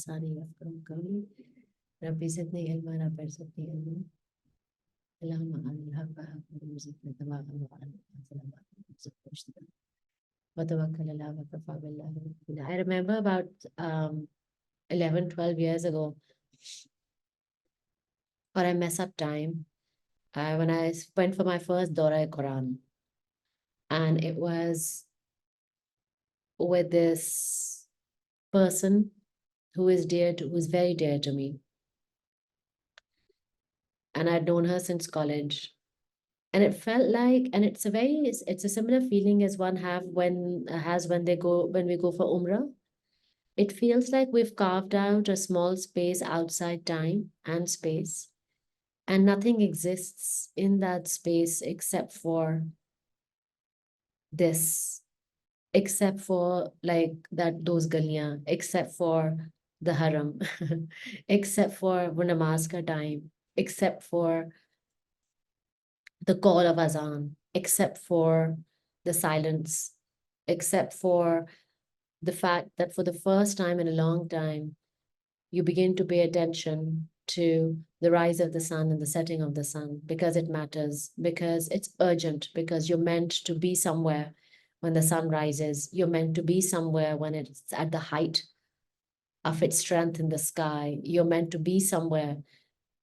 सारी अफकरों कमी रब्बी ज़िदनी इल्मा रब्बी ज़िदनी इल्मा अल्लाहुम्मा अल्लाह का ज़िदनी तमाम I remember about 11, 12 years ago, or I mess up time, when I went for my first Dora Quran, and it was with this person who's very dear to me, and I'd known her since college. And it felt like, and it's a similar feeling as one have when has when we go for Umrah. It feels like we've carved out a small space outside time and space, and nothing exists in that space except for this, except for like that those galiyan, except for the haram, except for namaz ka time, except for the call of azan, except for the silence, except for the fact that for the first time in a long time, you begin to pay attention to the rise of the sun and the setting of the sun because it matters, because it's urgent, because you're meant to be somewhere when the sun rises. You're meant to be somewhere when it's at the height of its strength in the sky. You're meant to be somewhere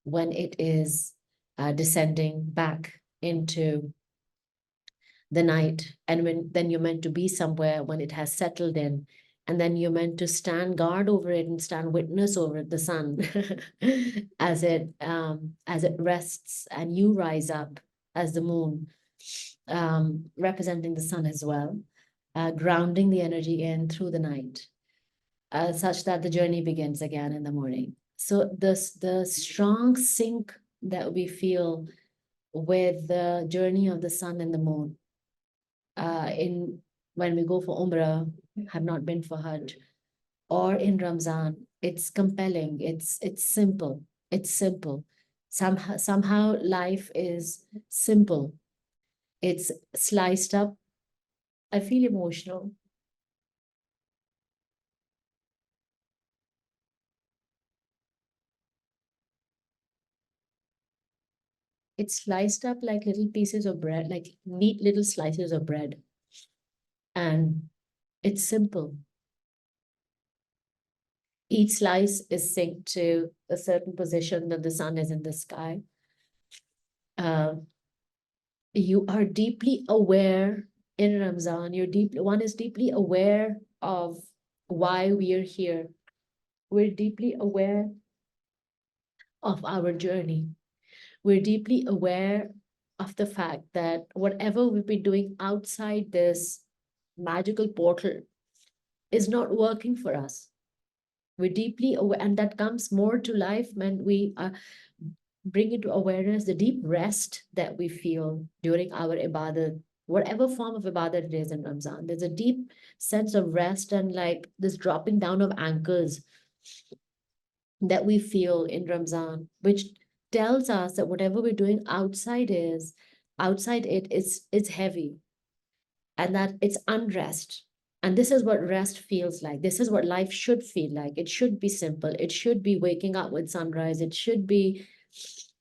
when it is descending back into the night. And then you're meant to be somewhere when it has settled in. And then you're meant to stand guard over it and stand witness over the sun as it rests, and you rise up as the moon, representing the sun as well, grounding the energy in through the night, such that the journey begins again in the morning. So the strong sync that we feel with the journey of the sun and the moon, in when we go for Umrah, have not been for Hajj, or in Ramzan, it's compelling. It's simple. It's simple. Somehow life is simple. It's sliced up. I feel emotional. It's sliced up like little pieces of bread, like neat little slices of bread. And it's simple. Each slice is synced to a certain position that the sun is in the sky. Uh, you are deeply aware in Ramzan. One is deeply aware of why we are here. We're deeply aware of our journey. We're deeply aware of the fact that whatever we've been doing outside this magical portal is not working for us. We're deeply aware, and that comes more to life when we bring into awareness the deep rest that we feel during our ibadah, whatever form of ibadah it is in Ramzan. There's a deep sense of rest and like this dropping down of anchors that we feel in Ramzan, which tells us that whatever we're doing outside it's heavy, and that it's unrest. And this is what rest feels like. This is what life should feel like. It should be simple. It should be waking up with sunrise. It should be,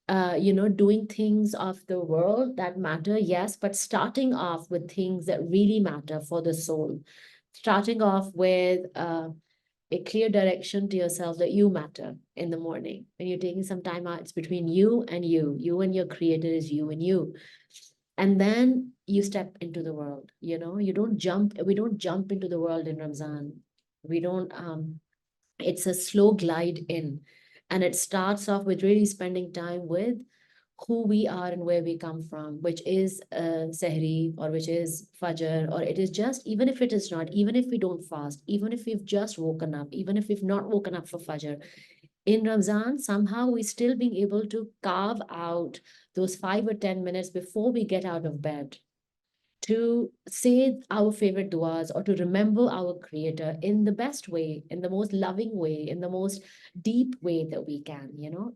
doing things of the world that matter, yes, but starting off with things that really matter for the soul. Starting off with a clear direction to yourself that you matter in the morning. When you're taking some time out, it's between you and you. You and your creator is you and you. And then you step into the world. We don't jump into the world in Ramzan. We don't It's a slow glide in. And it starts off with really spending time with who we are and where we come from, which is Sehri, or which is Fajr, or it is just, even if it is not, even if we don't fast, even if we've just woken up, even if we've not woken up for Fajr, in Ramzan, somehow we still being able to carve out those 5 or 10 minutes before we get out of bed to say our favorite duas or to remember our creator in the best way, in the most loving way, in the most deep way that we can.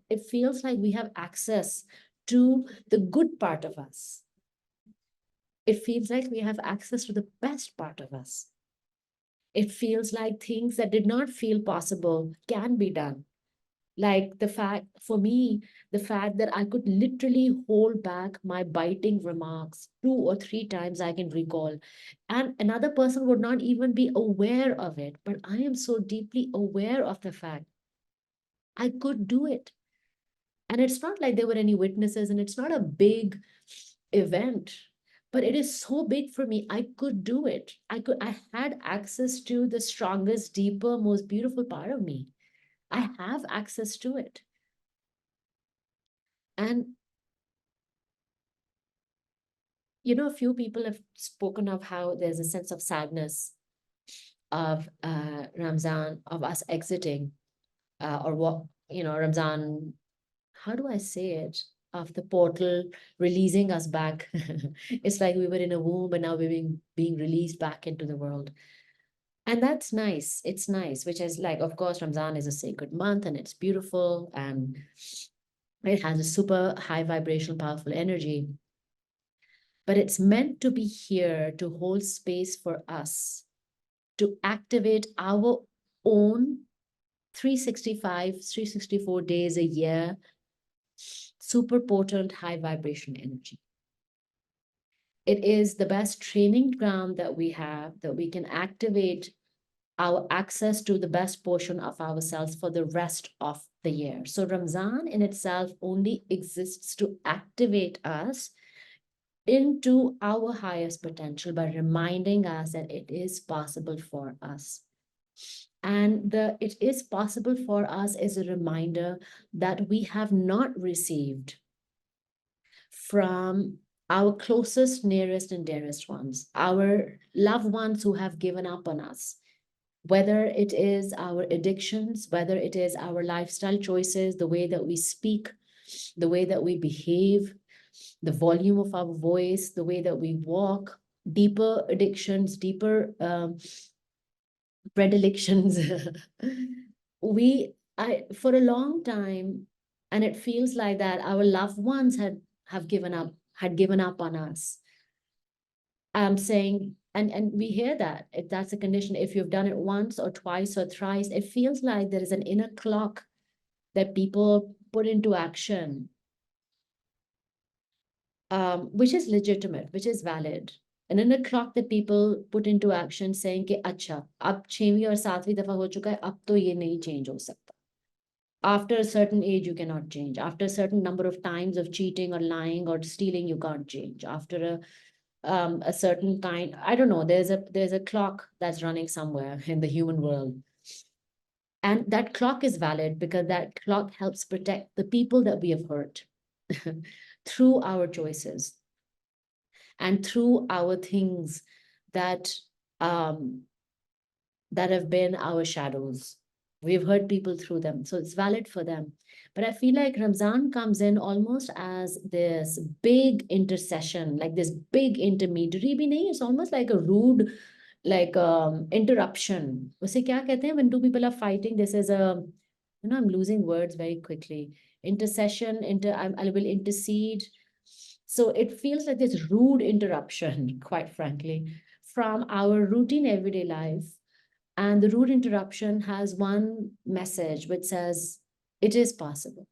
It feels like we have access to the good part of us. It feels like we have access to the best part of us. It feels like things that did not feel possible can be done. Like the fact, for me, the fact that I could literally hold back my biting remarks 2 or 3 times I can recall. And another person would not even be aware of it. But I am so deeply aware of the fact I could do it. And it's not like there were any witnesses, and it's not a big event, but it is so big for me. I could do it. I had access to the strongest, deeper, most beautiful part of me. I have access to it. And a few people have spoken of how there's a sense of sadness of Ramzan, of us exiting, or what, Ramzan, how do I say it? Of the portal releasing us back. It's like we were in a womb and now we're being released back into the world. And that's nice. It's nice, which is like, of course, Ramzan is a sacred month and it's beautiful and it has a super high vibrational, powerful energy. But it's meant to be here to hold space for us to activate our own 365, 364 days a year, super potent high vibration energy. It is the best training ground that we have, that we can activate our access to the best portion of ourselves for the rest of the year. So Ramzan in itself only exists to activate us into our highest potential by reminding us that it is possible for us. And the it is possible for us is a reminder that we have not received from our closest, nearest, and dearest ones, our loved ones who have given up on us, whether it is our addictions, whether it is our lifestyle choices, the way that we speak, the way that we behave, the volume of our voice, the way that we walk, deeper addictions, deeper predilections. For a long time, and it feels like that our loved ones had given up on us. I'm saying, and we hear that if that's a condition, if you've done it once or twice or thrice, it feels like there is an inner clock that people put into action, which is legitimate, which is valid. An inner clock that people put into action saying कि अच्छा अब 6वीं और 7वीं दफा हो चुका है, अब तो ये नहीं change हो सकता. After a certain age, you cannot change. After a certain number of times of cheating or lying or stealing, you can't change. After a certain kind, I don't know, there's a clock that's running somewhere in the human world. And that clock is valid because that clock helps protect the people that we have hurt through our choices and through our things that um, that have been our shadows. We've hurt people through them, so it's valid for them. But I feel like Ramzan comes in almost as this big intercession, like this big intermediary. Bhi nahi, it's almost like a rude, like interruption. उसे क्या कहते हैं when two people are fighting? This is I'm losing words very quickly. Intercession, I will intercede. So it feels like this rude interruption, quite frankly, from our routine everyday life. And the rude interruption has one message which says, it is possible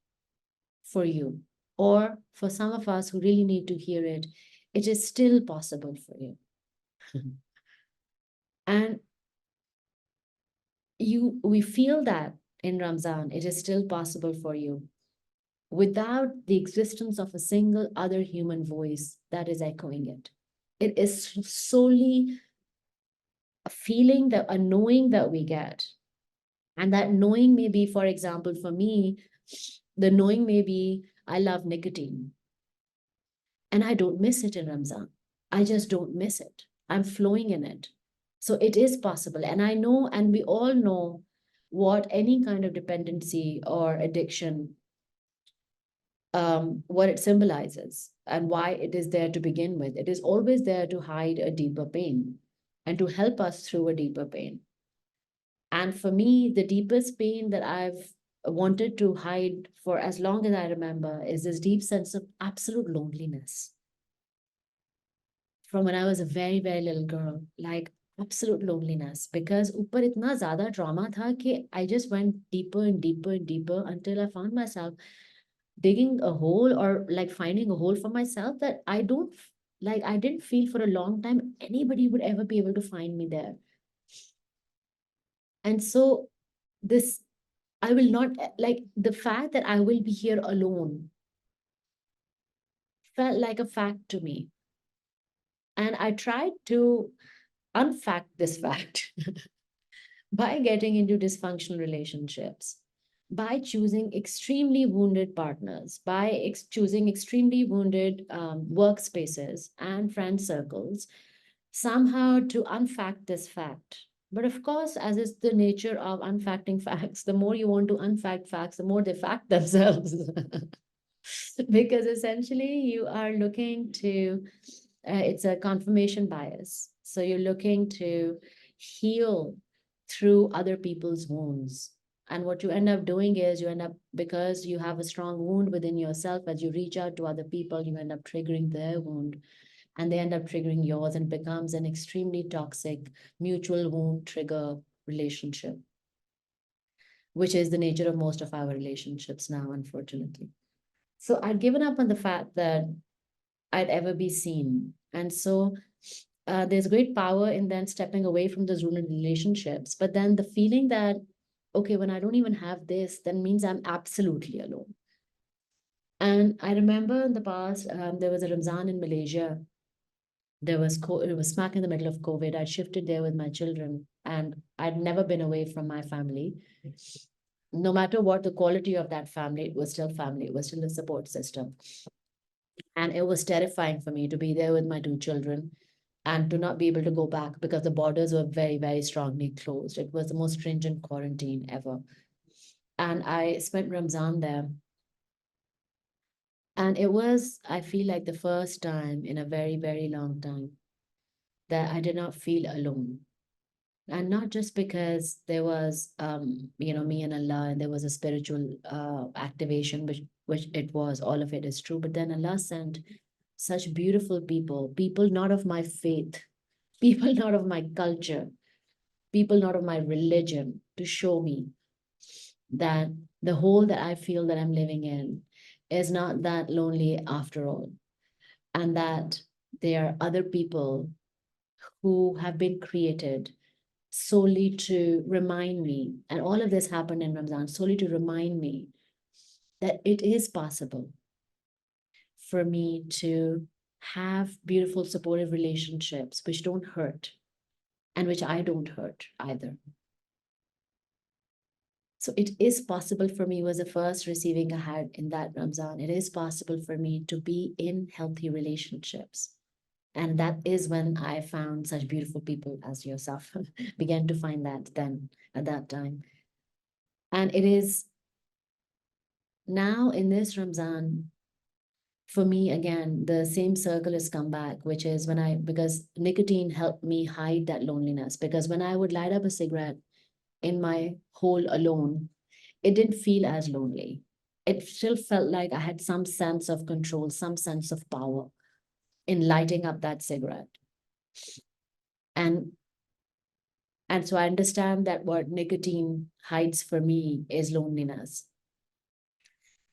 for you. Or for some of us who really need to hear it, it is still possible for you. And we feel that in Ramzan, it is still possible for you without the existence of a single other human voice that is echoing it. It is solely a feeling, that a knowing that we get. And that knowing may be, for example, for me, the knowing may be, I love nicotine and I don't miss it in Ramzan. I just don't miss it. I'm flowing in it. So it is possible. And I know, and we all know what any kind of dependency or addiction, what it symbolizes and why it is there to begin with. It is always there to hide a deeper pain and to help us through a deeper pain. And for me, the deepest pain that I've wanted to hide for as long as I remember is this deep sense of absolute loneliness. from when I was a very, very little girl, like absolute loneliness. Because ऊपर इतना ज़्यादा trauma था कि I just went deeper and deeper and deeper until I found myself digging a hole, or like finding a hole for myself that I didn't feel for a long time anybody would ever be able to find me there. And so this, I will not, like the fact that I will be here alone felt like a fact to me. And I tried to unfact this fact by getting into dysfunctional relationships, by choosing extremely wounded partners, by choosing extremely wounded workspaces and friend circles, somehow to unfact this fact. But of course, as is the nature of unfacting facts, the more you want to unfact facts, the more they fact themselves. Because essentially you are looking to, it's a confirmation bias. So you're looking to heal through other people's wounds. And what you end up doing is you end up, because you have a strong wound within yourself, as you reach out to other people, you end up triggering their wound, and they end up triggering yours, and becomes an extremely toxic mutual wound trigger relationship, which is the nature of most of our relationships now, unfortunately. So I'd given up on the fact that I'd ever be seen. And so there's great power in then stepping away from those ruined relationships. But then the feeling that, okay, when I don't even have this, then means I'm absolutely alone. And I remember in the past, there was a Ramzan in Malaysia. It was smack in the middle of COVID. I'd shifted there with my children, and I'd never been away from my family. No matter what the quality of that family, it was still family. It was still a support system. And it was terrifying for me to be there with my two children and to not be able to go back because the borders were very, very strongly closed. It was the most stringent quarantine ever. And I spent Ramzan there. And it was, I feel like, the first time in a very, very long time that I did not feel alone. And not just because there was, me and Allah, and there was a spiritual activation, which it was, all of it is true. But then Allah sent such beautiful people, people not of my faith, people not of my culture, people not of my religion, to show me that the hole that I feel that I'm living in is not that lonely after all. And that there are other people who have been created solely to remind me, and all of this happened in Ramzan, solely to remind me that it is possible for me to have beautiful, supportive relationships which don't hurt and which I don't hurt either. So it is possible for me, was the first receiving I had in that Ramzan. It is possible for me to be in healthy relationships. And that is when I found such beautiful people as yourself, began to find that then at that time. And it is now in this Ramzan, for me, again, the same circle has come back, which is because nicotine helped me hide that loneliness. Because when I would light up a cigarette in my hole alone, it didn't feel as lonely. It still felt like I had some sense of control, some sense of power in lighting up that cigarette. And and so I understand that what nicotine hides for me is loneliness.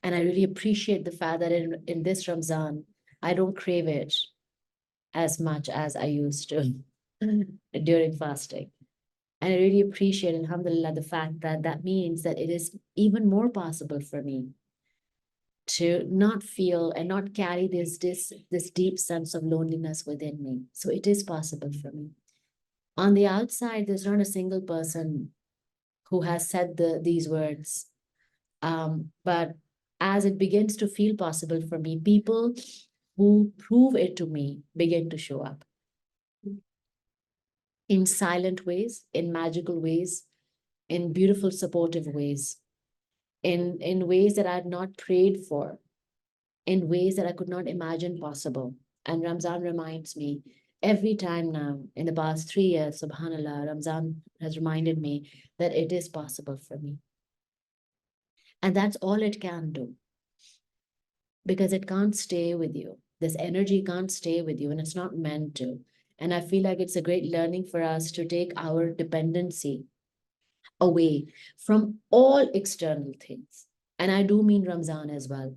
And I really appreciate the fact that in this Ramzan, I don't crave it as much as I used to during fasting. And I really appreciate, alhamdulillah, the fact that that means that it is even more possible for me to not feel and not carry this deep sense of loneliness within me. So it is possible for me. On the outside, there's not a single person who has said these words. But as it begins to feel possible for me, people who prove it to me begin to show up in silent ways, in magical ways, in beautiful, supportive ways, in ways that I had not prayed for, in ways that I could not imagine possible. And Ramzan reminds me every time now in the past 3 years, subhanAllah, Ramzan has reminded me that it is possible for me. And that's all it can do, because it can't stay with you. This energy can't stay with you, and it's not meant to. And I feel like it's a great learning for us to take our dependency away from all external things. And I do mean Ramzan as well,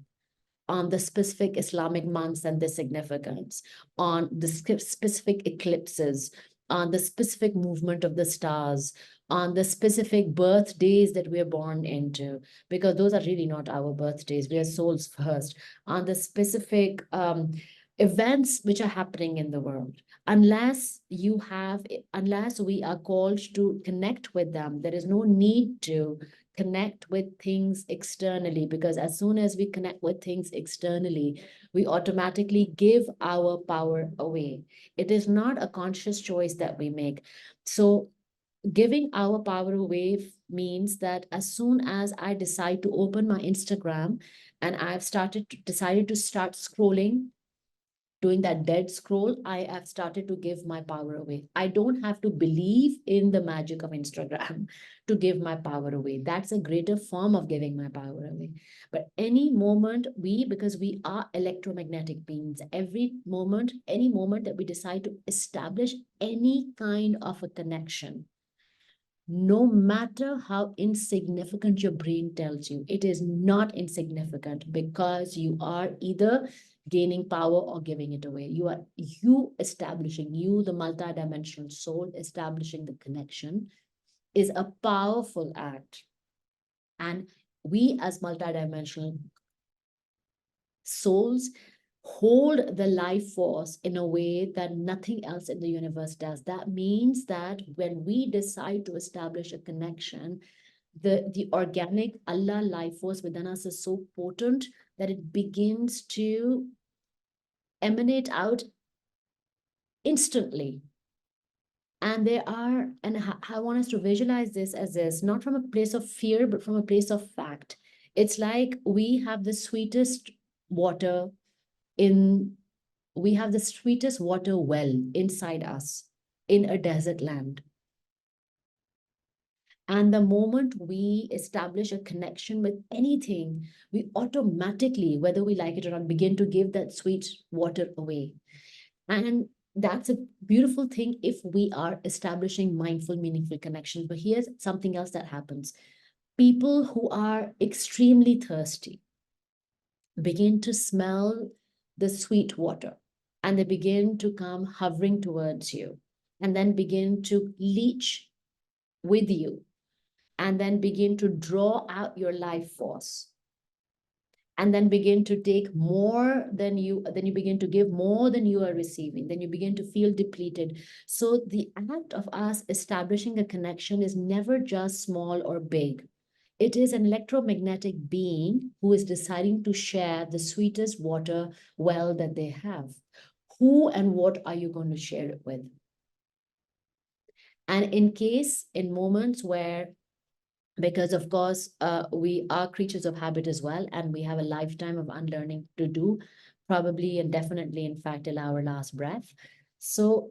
on the specific Islamic months and their significance, on the specific eclipses, on the specific movement of the stars, on the specific birthdays that we are born into, because those are really not our birthdays. We are souls first, on the specific events which are happening in the world. Unless we are called to connect with them, there is no need to connect with things externally, because as soon as we connect with things externally, we automatically give our power away. It is not a conscious choice that we make. So giving our power away means that as soon as I decide to open my Instagram and decided to start scrolling, doing that dead scroll, I have started to give my power away. I don't have to believe in the magic of Instagram to give my power away. That's a greater form of giving my power away. But any moment because we are electromagnetic beings, any moment that we decide to establish any kind of a connection, no matter how insignificant your brain tells you, it is not insignificant, because you are either gaining power or giving it away. You establishing, the multidimensional soul establishing the connection, is a powerful act. And we as multidimensional souls hold the life force in a way that nothing else in the universe does. That means that when we decide to establish a connection, the organic Allah life force within us is so potent that it begins to emanate out instantly. And I want us to visualize this as this, not from a place of fear, but from a place of fact. It's like we have the sweetest water in we have the sweetest water well inside us in a desert land. And the moment we establish a connection with anything, we automatically, whether we like it or not, begin to give that sweet water away. And that's a beautiful thing if we are establishing mindful, meaningful connections. But here's something else that happens. People who are extremely thirsty begin to smell the sweet water, and they begin to come hovering towards you, and then begin to leach with you, and then begin to draw out your life force, and then begin to take more than you begin to give more than you are receiving, then you begin to feel depleted. So the act of us establishing a connection is never just small or big. It is an electromagnetic being who is deciding to share the sweetest water well that they have. Who and what are you going to share it with? And in moments where, because of course, we are creatures of habit as well, and we have a lifetime of unlearning to do, probably and definitely, in fact, till our last breath. So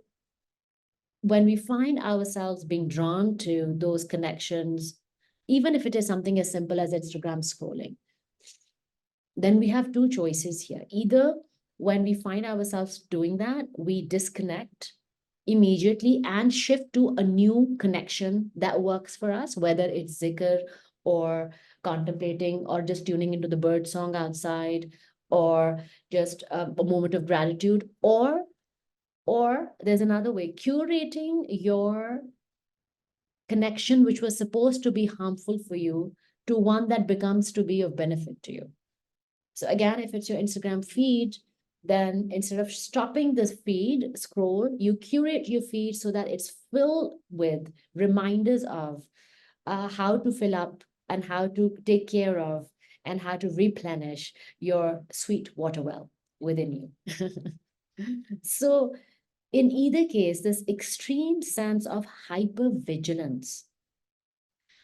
when we find ourselves being drawn to those connections, even if it is something as simple as Instagram scrolling, then we have two choices here. Either when we find ourselves doing that, we disconnect immediately and shift to a new connection that works for us, whether it's zikr or contemplating or just tuning into the bird song outside, or just a moment of gratitude, or there's another way, curating your connection which was supposed to be harmful for you to one that becomes to be of benefit to you. So again, if it's your Instagram feed, then instead of stopping the feed scroll, you curate your feed so that it's filled with reminders of how to fill up and how to take care of and how to replenish your sweet water well within you. So in either case, this extreme sense of hypervigilance,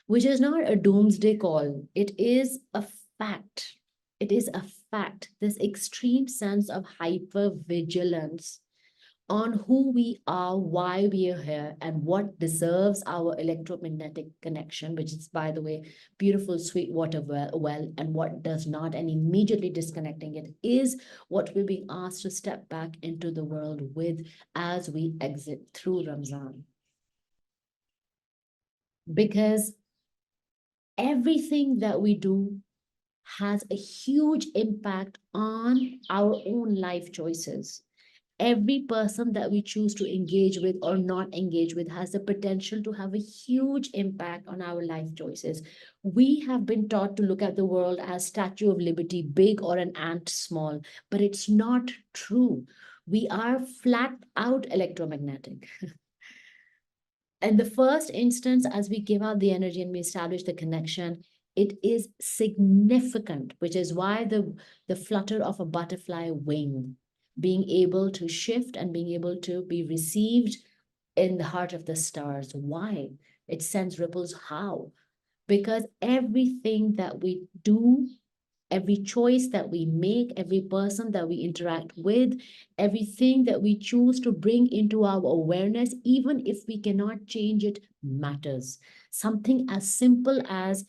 which is not a doomsday call, it is a fact. It is a fact. This extreme sense of hypervigilance on who we are, why we are here, and what deserves our electromagnetic connection, which is, by the way, beautiful sweet water well, and what does not, and immediately disconnecting it is what we're being asked to step back into the world with as we exit through Ramzan. Because everything that we do has a huge impact on our own life choices. Every person that we choose to engage with or not engage with has the potential to have a huge impact on our life choices. We have been taught to look at the world as Statue of Liberty, big, or an ant small, but it's not true. We are flat out electromagnetic. In the first instance, as we give out the energy and we establish the connection, it is significant, which is why the flutter of a butterfly wing, being able to shift and being able to be received in the heart of the stars. Why? It sends ripples. How? Because everything that we do, every choice that we make, every person that we interact with, everything that we choose to bring into our awareness, even if we cannot change it, matters. Something as simple as,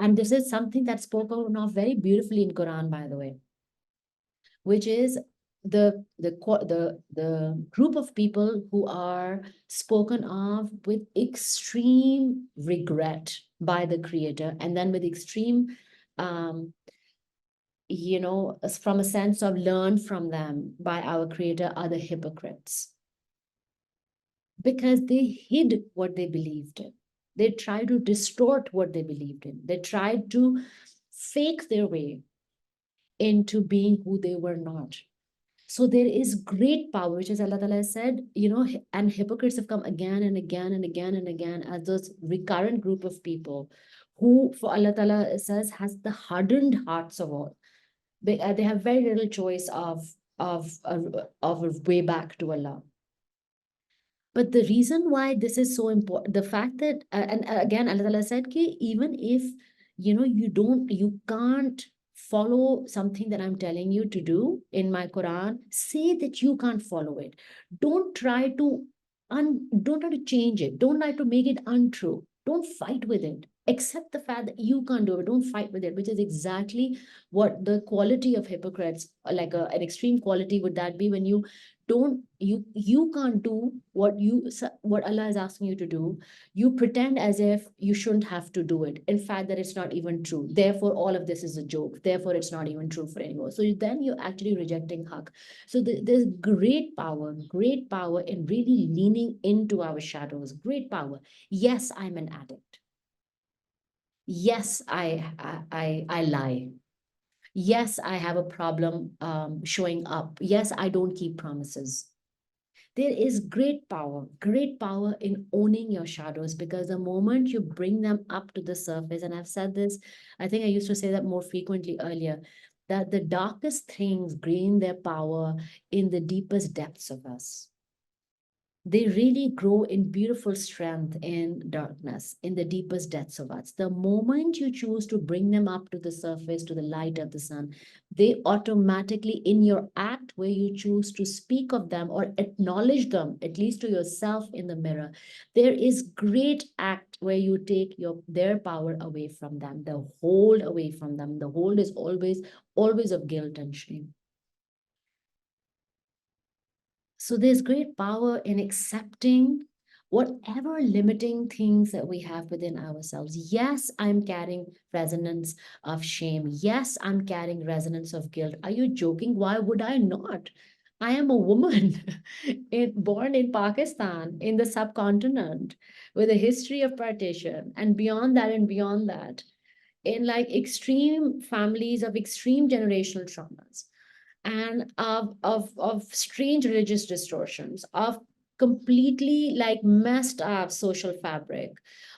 and this is something that's spoken of very beautifully in Quran, by the way, which is the group of people who are spoken of with extreme regret by the Creator, and then with extreme um, from a sense of learn from them by our Creator, are the hypocrites, because they hid what they believed in. They tried to distort what they believed in. They tried to fake their way into being who they were not. So there is great power, which is Allah Ta'ala has said, and hypocrites have come again and again and again and again as those recurrent group of people who, for Allah Ta'ala says, has the hardened hearts of all. They have very little choice of a way back to Allah. But the reason why this is so important, the fact that, and again, Allah Ta'ala said, ki, even if, you can't follow something that I'm telling you to do in my Quran, say that you can't follow it. Don't try to, don't try to change it. Don't try to make it untrue. Don't fight with it. Accept the fact that you can't do it. Don't fight with it, which is exactly what the quality of hypocrites, like an extreme quality would that be when you can't do what Allah is asking you to do. You pretend as if you shouldn't have to do it, in fact that it's not even true, therefore all of this is a joke, therefore it's not even true for anyone. So then you're actually rejecting haq. So there's great power in really leaning into our shadows. Great power. Yes, I'm an addict. Yes, I lie. Yes, I have a problem showing up. Yes, I don't keep promises. There is great power in owning your shadows, because the moment you bring them up to the surface, and I've said this, I think I used to say that more frequently earlier, that the darkest things gain their power in the deepest depths of us. They really grow in beautiful strength in darkness, in the deepest depths of us. The moment you choose to bring them up to the surface, to the light of the sun, they automatically, in your act where you choose to speak of them or acknowledge them, at least to yourself in the mirror, there is great act where you take their power away from them, the hold away from them. The hold is always of guilt and shame. So there's great power in accepting whatever limiting things that we have within ourselves. Yes, I'm carrying resonance of shame. Yes, I'm carrying resonance of guilt. Are you joking? Why would I not? I am a woman born in Pakistan, in the subcontinent, with a history of partition, and beyond that, in like extreme families of extreme generational traumas, and of strange religious distortions, of completely like messed up social fabric,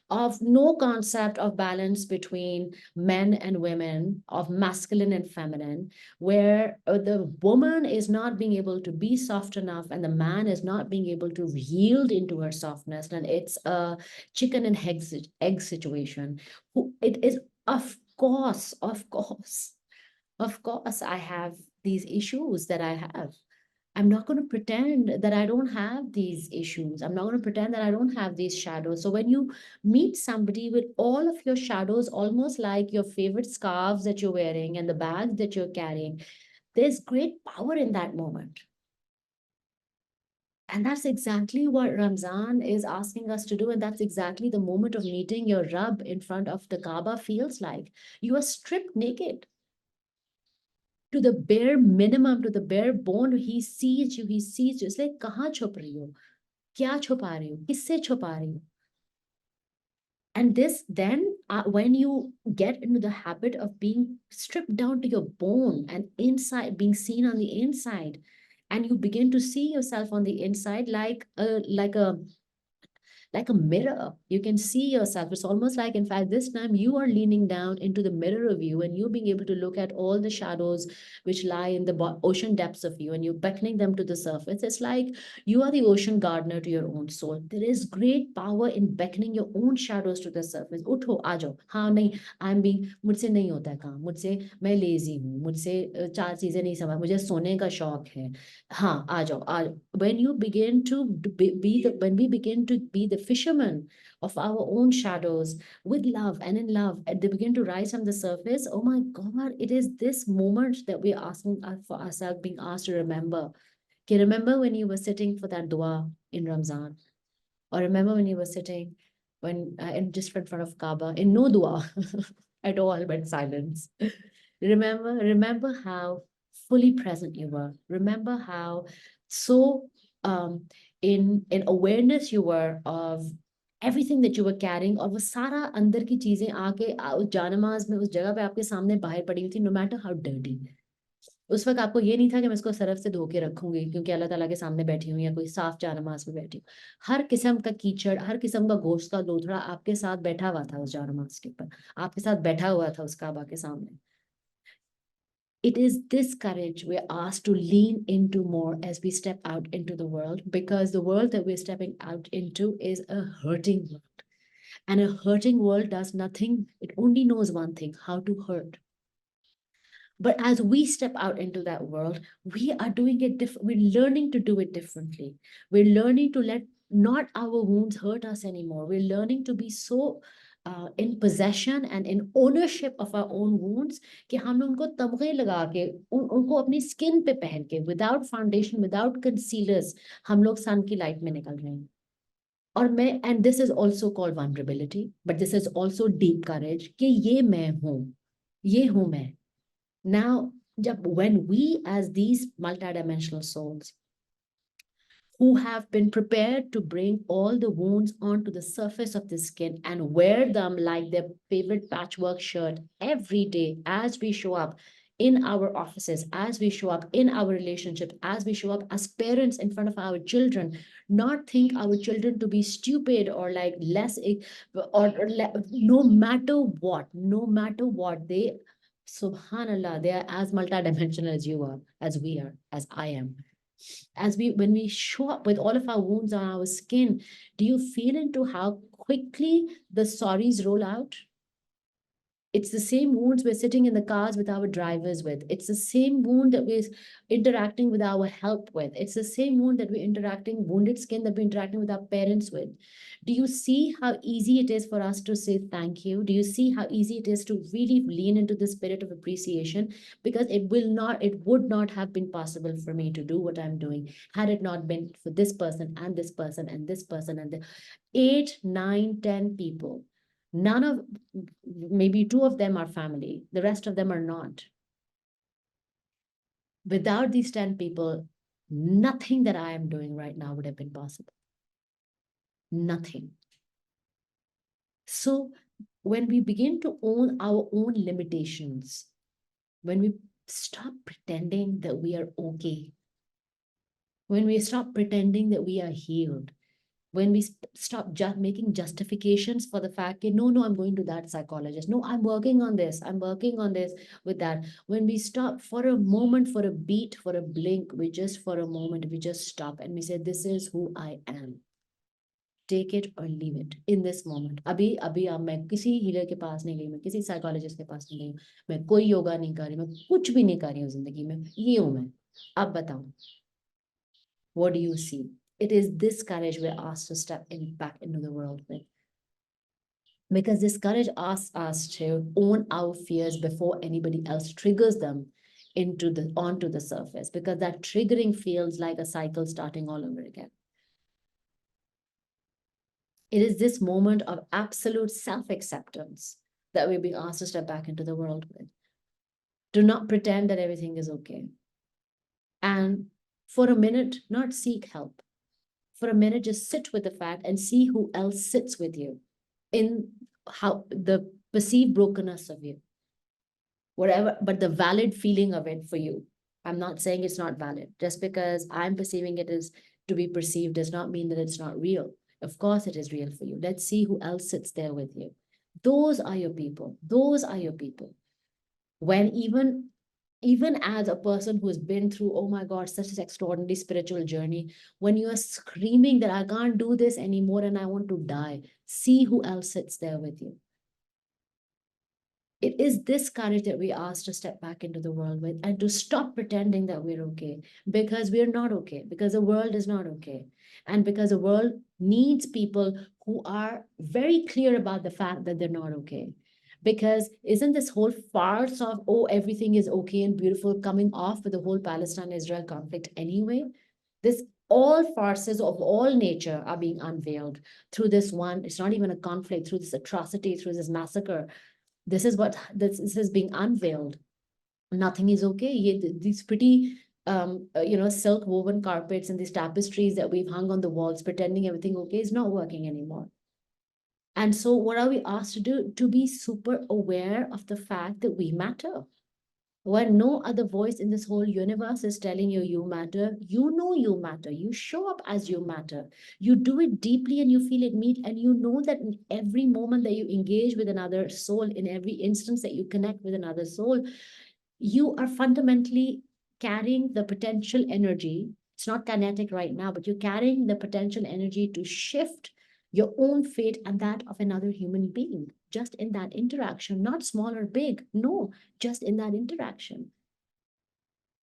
of no concept of balance between men and women, of masculine and feminine, where the woman is not being able to be soft enough and the man is not being able to yield into her softness, and it's a chicken and egg situation. It is, of course, I have these issues that I have. I'm not going to pretend that I don't have these issues. I'm not going to pretend that I don't have these shadows. So when you meet somebody with all of your shadows, almost like your favorite scarves that you're wearing and the bags that you're carrying, there's great power in that moment. And that's exactly what Ramzan is asking us to do. And that's exactly the moment of meeting your Rabb in front of the Kaaba feels like. You are stripped naked to the bare minimum, to the bare bone. He sees you, he sees you. It's like, kahan chup rahi ho? Kya छुपा रही हो? किससे छुपा रही हो? And this then, when you get into the habit of being stripped down to your bone and inside, being seen on the inside, and you begin to see yourself on the inside like a mirror. You can see yourself. It's almost like, in fact, this time you are leaning down into the mirror of you and you're being able to look at all the shadows which lie in the ocean depths of you, and you're beckoning them to the surface. It's like you are the ocean gardener to your own soul. There is great power in beckoning your own shadows to the surface. उठो आ जाओ. हाँ नहीं, I'm being, मुझसे नहीं होता है काम, मुझसे, मैं लेजी हूँ, मुझसे चार चीजें नहीं समझ, मुझे सोने का शौक है. हाँ आ जाओ आ जाओ. When you begin to when we begin to be the fishermen of our own shadows with love and in love, and they begin to rise from the surface, oh my God, it is this moment that we're asking for ourselves, being asked to remember. Can you remember when you were sitting for that dua in Ramzan? Or remember when you were sitting when in just in front of Kaaba in no dua at all, but silence. Remember how fully present you were. Remember how so in awareness you were of everything that you were carrying, और वो सारा अंदर की चीजें आके उस जानमाज में उस जगह पे आपके सामने बाहर पड़ी हुई थी, नो मैटर हाउ डर्टी. उस वक्त आपको ये नहीं था कि मैं इसको सरफ से धो के रखूंगी क्योंकि अल्लाह ताला के सामने बैठी हूँ या कोई साफ जानमाज में बैठी हूँ. हर किस्म का कीचड़, हर किस्म का गोश्त का लोथड़ा आपके साथ बैठा हुआ था उस जानमाज के ऊपर, आपके साथ बैठा हुआ था उस काबा के सामने. It is this courage we're asked to lean into more as we step out into the world, because the world that we're stepping out into is a hurting world. And a hurting world does nothing, it only knows one thing: how to hurt. But as we step out into that world, we are doing it different. We're learning to do it differently. We're learning to let not our wounds hurt us anymore. We're learning to be so in possession and in ownership of our own wounds कि हम उनको तमगे लगा के उनको अपनी skin पे पहन के, without foundation, without concealers, हम लोग सन की लाइट में निकल रहे हैं. और मैं, and this is also called vulnerability, but this is also deep courage कि ये मैं हूँ, ये हूँ मैं. Now, when we, as these multidimensional souls who have been prepared to bring all the wounds onto the surface of the skin and wear them like their favorite patchwork shirt every day as we show up in our offices, as we show up in our relationships, as we show up as parents in front of our children, not think our children to be stupid or like less, no matter what, they, subhanallah, they are as multidimensional as you are, as we are, as I am. When we show up with all of our wounds on our skin, do you feel into how quickly the sorries roll out? It's the same wounds we're sitting in the cars with our drivers with. It's the same wound that we're interacting with our help with. It's the same wound that we're interacting, wounded skin that we're interacting with our parents with. Do you see how easy it is for us to say thank you? Do you see how easy it is to really lean into the spirit of appreciation? Because it would not have been possible for me to do what I'm doing had it not been for this person and this person and this person and the 8, 9, 10 people. None of, maybe 2 of them are family, the rest of them are not. Without these 10 people, nothing that I am doing right now would have been possible. Nothing. So when we begin to own our own limitations, when we stop pretending that we are okay, when we stop pretending that we are healed, when we stop making justifications for the fact that no, I'm going to that psychologist, no, I'm working on this with that. When we stop for a moment, for a beat, for a blink, we just stop and we say, this is who I am. Take it or leave it in this moment. अभी अब मैं किसी healer के पास नहीं गई, मैं किसी psychologist के पास नहीं गई, मैं कोई योगा नहीं कर रही, मैं कुछ भी नहीं कर रही हूँ जिंदगी में, ये हूँ मैं. अब बताओ, What do you see? It is this courage we're asked to step in back into the world with. Because this courage asks us to own our fears before anybody else triggers them onto the surface, because that triggering feels like a cycle starting all over again. It is this moment of absolute self-acceptance that we're being asked to step back into the world with. Do not pretend that everything is okay. And for a minute, not seek help. For a minute, just sit with the fact and see who else sits with you in how the perceived brokenness of you, whatever, but the valid feeling of it for you. I'm not saying it's not valid. Just because I'm perceiving it as to be perceived does not mean that it's not real. Of course, it is real for you. Let's see who else sits there with you. Those are your people. Those are your people. When even as a person who has been through, oh my God, such an extraordinary spiritual journey, when you are screaming that I can't do this anymore and I want to die, see who else sits there with you. It is this courage that we ask to step back into the world with and to stop pretending that we're okay, because we're not okay, because the world is not okay. And because the world needs people who are very clear about the fact that they're not okay. Because isn't this whole farce of, oh, everything is okay and beautiful coming off with the whole Palestine-Israel conflict anyway? This all farces of all nature are being unveiled through this one. It's not even a conflict, through this atrocity, through this massacre. This is what this is being unveiled. Nothing is okay. These pretty silk woven carpets and these tapestries that we've hung on the walls pretending everything okay is not working anymore. And so what are we asked to do? To be super aware of the fact that we matter. When no other voice in this whole universe is telling you you matter, you know you matter. You show up as you matter. You do it deeply and you feel it meet, and you know that in every moment that you engage with another soul, in every instance that you connect with another soul, you are fundamentally carrying the potential energy. It's not kinetic right now, but you're carrying the potential energy to shift your own fate and that of another human being, just in that interaction, not small or big. No, just in that interaction.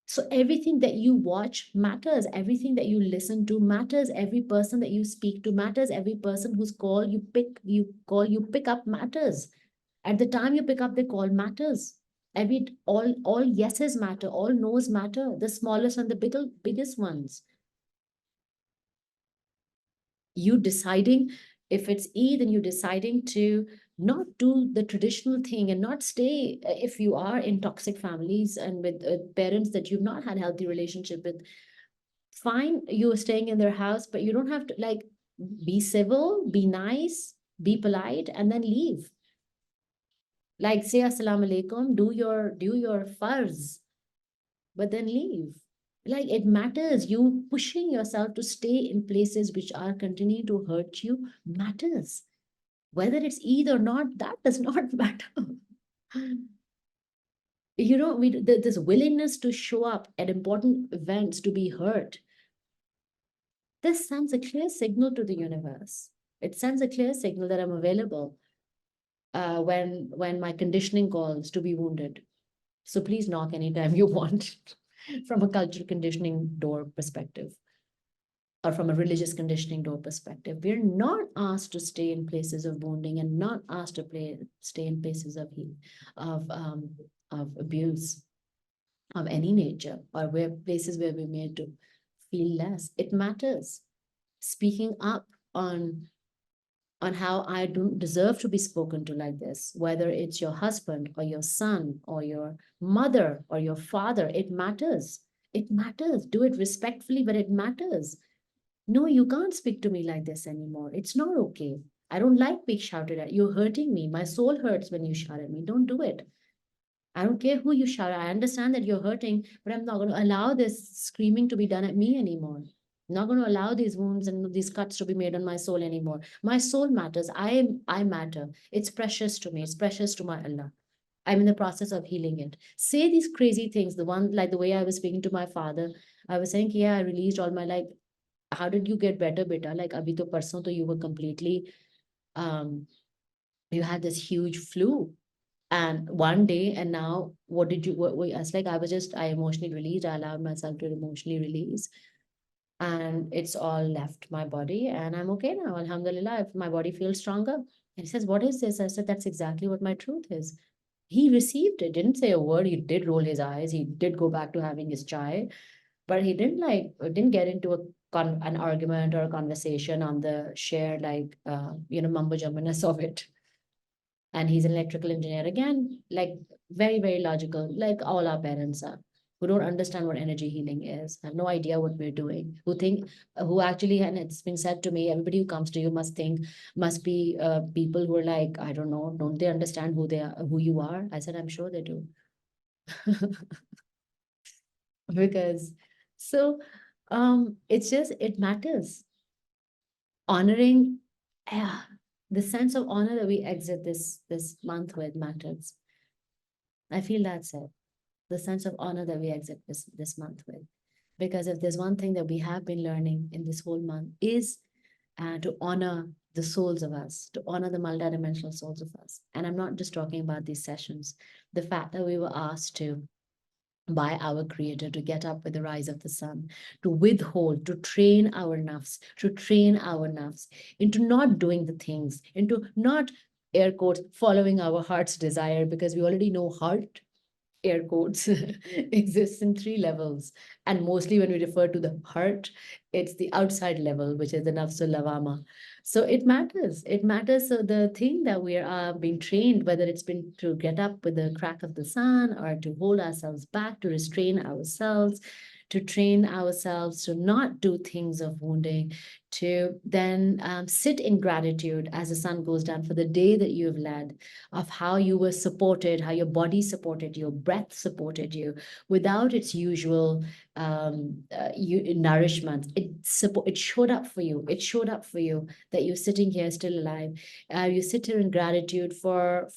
So everything that you watch matters. Everything that you listen to matters. Every person that you speak to matters. Every person whose call you pick up matters. At the time you pick up the call matters. All yeses matter. All no's matter. The smallest and the biggest ones. You deciding, if it's E, then you deciding to not do the traditional thing and not stay, if you are in toxic families and with parents that you've not had healthy relationship with, fine, you're staying in their house, but you don't have to, like, be civil, be nice, be polite, and then leave. Like, say assalamu alaikum, do your farz, but then leave. Like, it matters. You pushing yourself to stay in places which are continuing to hurt you matters. Whether it's either or not, that does not matter. This willingness to show up at important events to be heard, this sends a clear signal to the universe. It sends a clear signal that I'm available when my conditioning calls to be wounded. So please knock anytime you want from a cultural conditioning door perspective or from a religious conditioning door perspective. We're not asked to stay in places of wounding and not asked to stay in places of abuse of any nature, or where places where we're made to feel less. It matters. Speaking up on how I don't deserve to be spoken to like this, whether it's your husband or your son or your mother or your father, it matters. It matters. Do it respectfully, but it matters. No, you can't speak to me like this anymore. It's not okay. I don't like being shouted at. You're hurting me. My soul hurts when you shout at me. Don't do it. I don't care who you shout at. I understand that you're hurting, but I'm not going to allow this screaming to be done at me anymore. I'm not going to allow these wounds and these cuts to be made on my soul anymore. My soul matters. I matter. It's precious to me. It's precious to my Allah. I'm in the process of healing it. Say these crazy things. The one, like the way I was speaking to my father, I was saying, yeah, I released all my, like, how did you get better, beta? Like, abhi to parson to you were completely, you had this huge flu. And one day, and now what did you, I was like, I emotionally released. I allowed myself to emotionally release. and it's all left my body, and I'm okay now. Alhamdulillah, if my body feels stronger. And he says, "What is this?" I said, "That's exactly what my truth is." He received it, didn't say a word. He did roll his eyes. He did go back to having his chai, but he didn't get into an argument or a conversation on the shared mumbo jumbo-ness of it. And he's an electrical engineer again, like very, very logical, like all our parents are, who don't understand what energy healing is, have no idea what we're doing, who actually, and it's been said to me, everybody who comes to you must be people who are like, I don't know, don't they understand who they are, who you are? I said, I'm sure they do. Because so it's just, it matters. Honoring, yeah, the sense of honor that we exit this month with matters. I feel that's it. The sense of honor that we exit this month with. Because if there's one thing that we have been learning in this whole month is to honor the souls of us, to honor the multidimensional souls of us. And I'm not just talking about these sessions. The fact that we were asked to by our creator to get up with the rise of the sun, to withhold, to train our nafs into not doing the things, into not, air quotes, following our heart's desire, because we already know heart, air quotes, exists in three levels. And mostly when we refer to the heart, it's the outside level, which is the nafsul lawama. So it matters. It matters. So the thing that we are being trained, whether it's been to get up with the crack of the sun or to hold ourselves back, to restrain ourselves, to train ourselves to not do things of wounding, to then sit in gratitude as the sun goes down for the day that you have led, of how you were supported, how your body supported you, breath supported you, without its usual nourishment. It showed up for you. It showed up for you that you're sitting here still alive. You sit here in gratitude for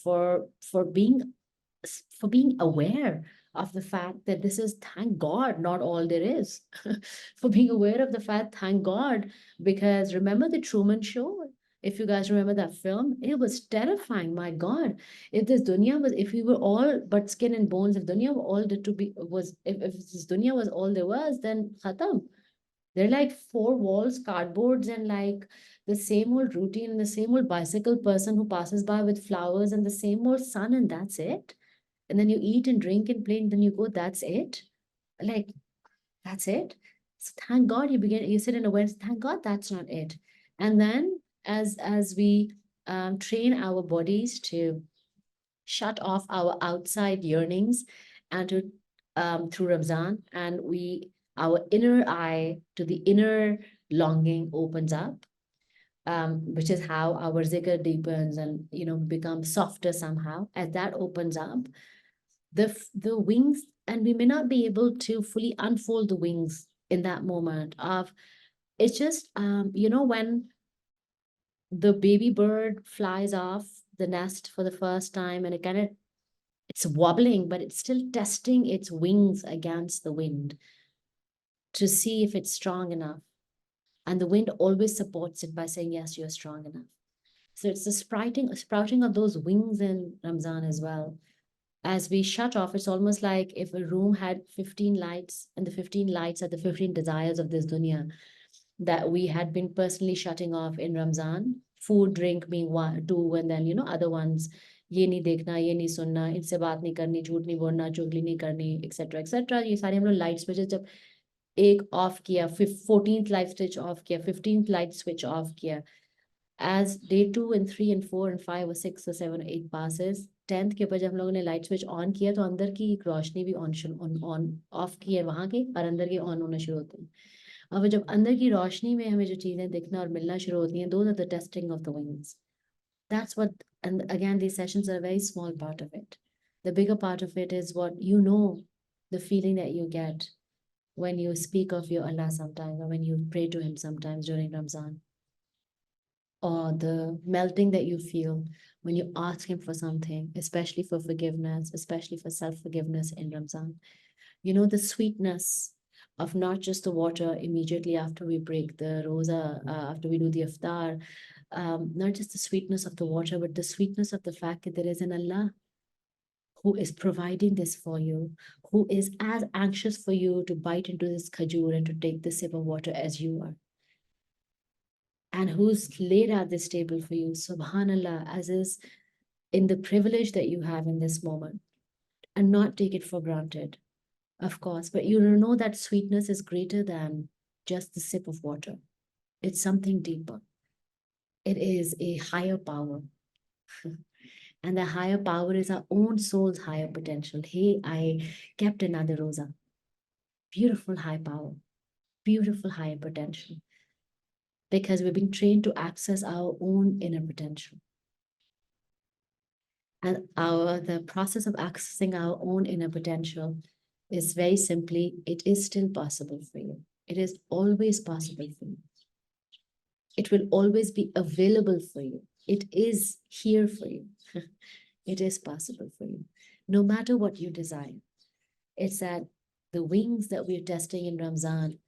being aware of the fact that this is, thank God, not all there is. For being aware of the fact, thank God, because remember the Truman Show? If you guys remember that film, it was terrifying. My God, if we were all but skin and bones, if dunya were all to be was, if this dunya was all there was, then khatam. They're like four walls, cardboards, and like the same old routine and the same old bicycle person who passes by with flowers and the same old sun, and that's it. And then you eat and drink and play, and then you go, that's it. Like, that's it. So thank God you sit in awareness, thank God that's not it. And then as we train our bodies to shut off our outside yearnings and to through Ramzan, and our inner eye to the inner longing opens up, which is how our zikr deepens and becomes softer somehow. As that opens up, the wings, and we may not be able to fully unfold the wings in that moment of, it's just when the baby bird flies off the nest for the first time, and it's wobbling, but it's still testing its wings against the wind to see if it's strong enough. And the wind always supports it by saying, yes, you're strong enough. So it's the sprouting of those wings in Ramzan as well. As we shut off, it's almost like if a room had 15 lights, and the 15 lights are the 15 desires of this dunya that we had been personally shutting off in Ramzan. Food, drink being one, two, and then other ones. ये नहीं देखना, ये नहीं सुनना, इनसे बात नहीं करनी, झूठ नहीं बोलना, चुगली नहीं करनी, एक्सेट्रा एक्सेट्रा. ये सारे हम लोग लाइट स्विचेस जब एक ऑफ किया, 14th लाइट स्विच ऑफ किया, 15th लाइट स्विच ऑफ किया, as day 2 and 3 and 4 and 5 or 6 or 7 or 8 passes, 10th के ऊपर जब हम लोगों ने लाइट स्विच ऑन किया तो अंदर की रोशनी भी ऑन ऑफ की है वहां की, और अंदर के ऑन होना शुरू होते हैं. और जब अंदर की रोशनी में हमें जो चीजें दिखना और मिलना शुरू होती हैं, those are the testing of the wings. That's what, and again, these sessions are a very small part of it. The bigger part of it is what the feeling that you get when you speak of your Allah sometimes, or when you pray to him sometimes during Ramzan, or the melting that you feel when you ask him for something, especially for forgiveness, especially for self-forgiveness in Ramzan. The sweetness of not just the water immediately after we break the roza, after we do the iftar, not just the sweetness of the water, but the sweetness of the fact that there is an Allah who is providing this for you, who is as anxious for you to bite into this khajur and to take the sip of water as you are, and who's laid out this table for you, subhanallah, as is in the privilege that you have in this moment, and not take it for granted, of course, but you know that sweetness is greater than just the sip of water. It's something deeper. It is a higher power. And the higher power is our own soul's higher potential. Hey, I kept another rosa. Beautiful high power, beautiful higher potential. Because we've been trained to access our own inner potential. And the process of accessing our own inner potential is very simply, it is still possible for you. It is always possible for you. It will always be available for you. It is here for you. It is possible for you, no matter what you desire. It's that the wings that we're testing in Ramzan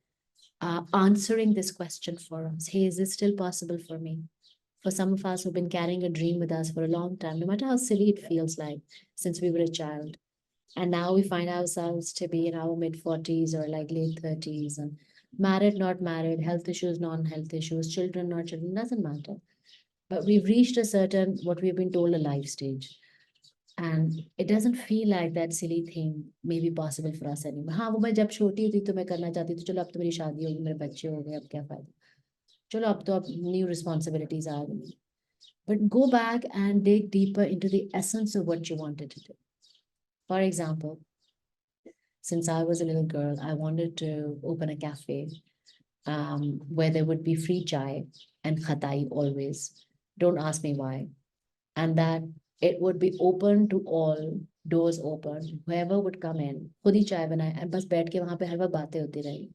are answering this question for us. Hey, is this still possible for me? For some of us who've been carrying a dream with us for a long time, no matter how silly it feels like since we were a child. And now we find ourselves to be in our mid 40s or like late 30s, and married, not married, health issues, non health issues, children, not children, doesn't matter. But we've reached a certain, what we've been told, a life stage. And it doesn't feel like that silly thing may be possible for us anymore. हाँ वो मैं जब छोटी थी तो मैं करना चाहती थी, चलो अब तो मेरी शादी होगी, मेरे बच्चे हो गए, अब क्या फायदा, चलो अब तो अब new responsibilities आ गई. But go back and dig deeper into the essence of what you wanted to do. For example, since I was a little girl, I wanted to open a cafe where there would be free chai and khatai always. Don't ask me why. And that it would be open to all, doors open, whoever would come in, खुद ही चाय बनाए and बस बैठ के वहाँ पे हर वक्त बातें होती रही.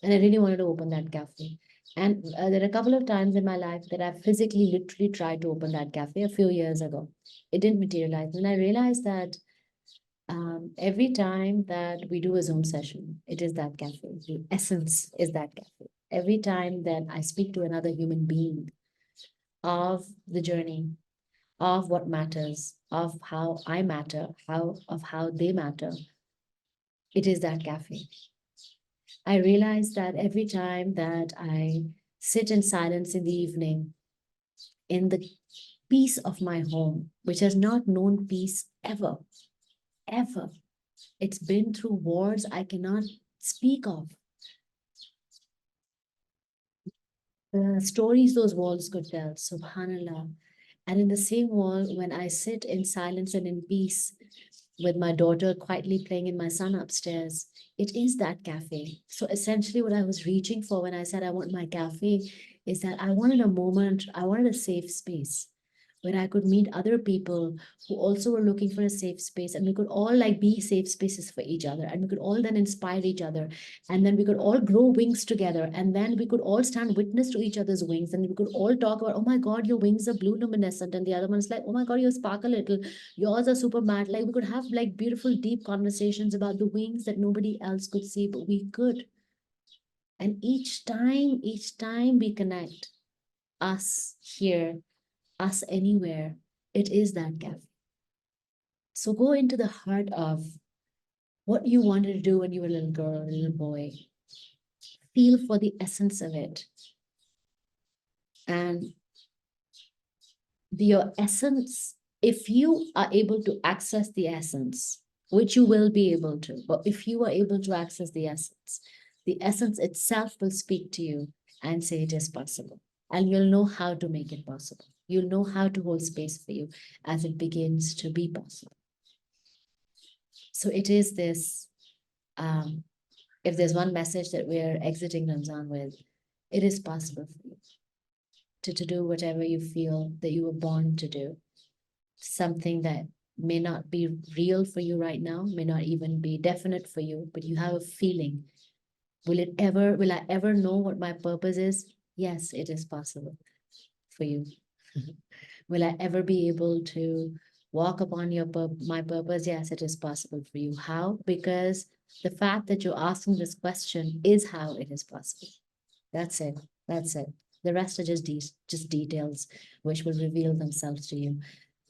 And I really wanted to open that cafe. And there are a couple of times in my life that I physically, literally tried to open that cafe a few years ago. It didn't materialize. And I realized that every time that we do a Zoom session, it is that cafe. The essence is that cafe. Every time that I speak to another human being of the journey, of what matters, of how I matter, of how they matter, it is that cafe. I realize that every time that I sit in silence in the evening, in the peace of my home, which has not known peace ever, ever. It's been through wars I cannot speak of. The stories those walls could tell, subhanallah. And in the same wall, when I sit in silence and in peace with my daughter quietly playing and my son upstairs, it is that cafe. So essentially what I was reaching for when I said I want my cafe is that I wanted a moment, I wanted a safe space where I could meet other people who also were looking for a safe space, and we could all like be safe spaces for each other, and we could all then inspire each other, and then we could all grow wings together, and then we could all stand witness to each other's wings, and we could all talk about, oh my God, your wings are blue luminescent, and the other one's like, oh my God, you sparkle a little, yours are super matte. Like we could have like beautiful deep conversations about the wings that nobody else could see, but we could. And each time we connect, us here, us anywhere, it is that cafe. So go into the heart of what you wanted to do when you were a little girl or a little boy. Feel for the essence of it. And your essence, if you are able to access the essence, which you will be able to, but if you are able to access the essence itself will speak to you and say it is possible. And you'll know how to make it possible. You'll know how to hold space for you as it begins to be possible. So it is this, if there's one message that we're exiting Ramzan with, it is possible for you to do whatever you feel that you were born to do. Something that may not be real for you right now, may not even be definite for you, but you have a feeling. Will I ever know what my purpose is? Yes, it is possible for you. Will I ever be able to walk upon my purpose? Yes, it is possible for you. How? Because the fact that you're asking this question is how it is possible. That's it. That's it. The rest are just details which will reveal themselves to you.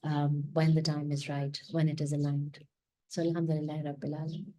when the time is right, when it is aligned. So Alhamdulillah Rabbil Alamin.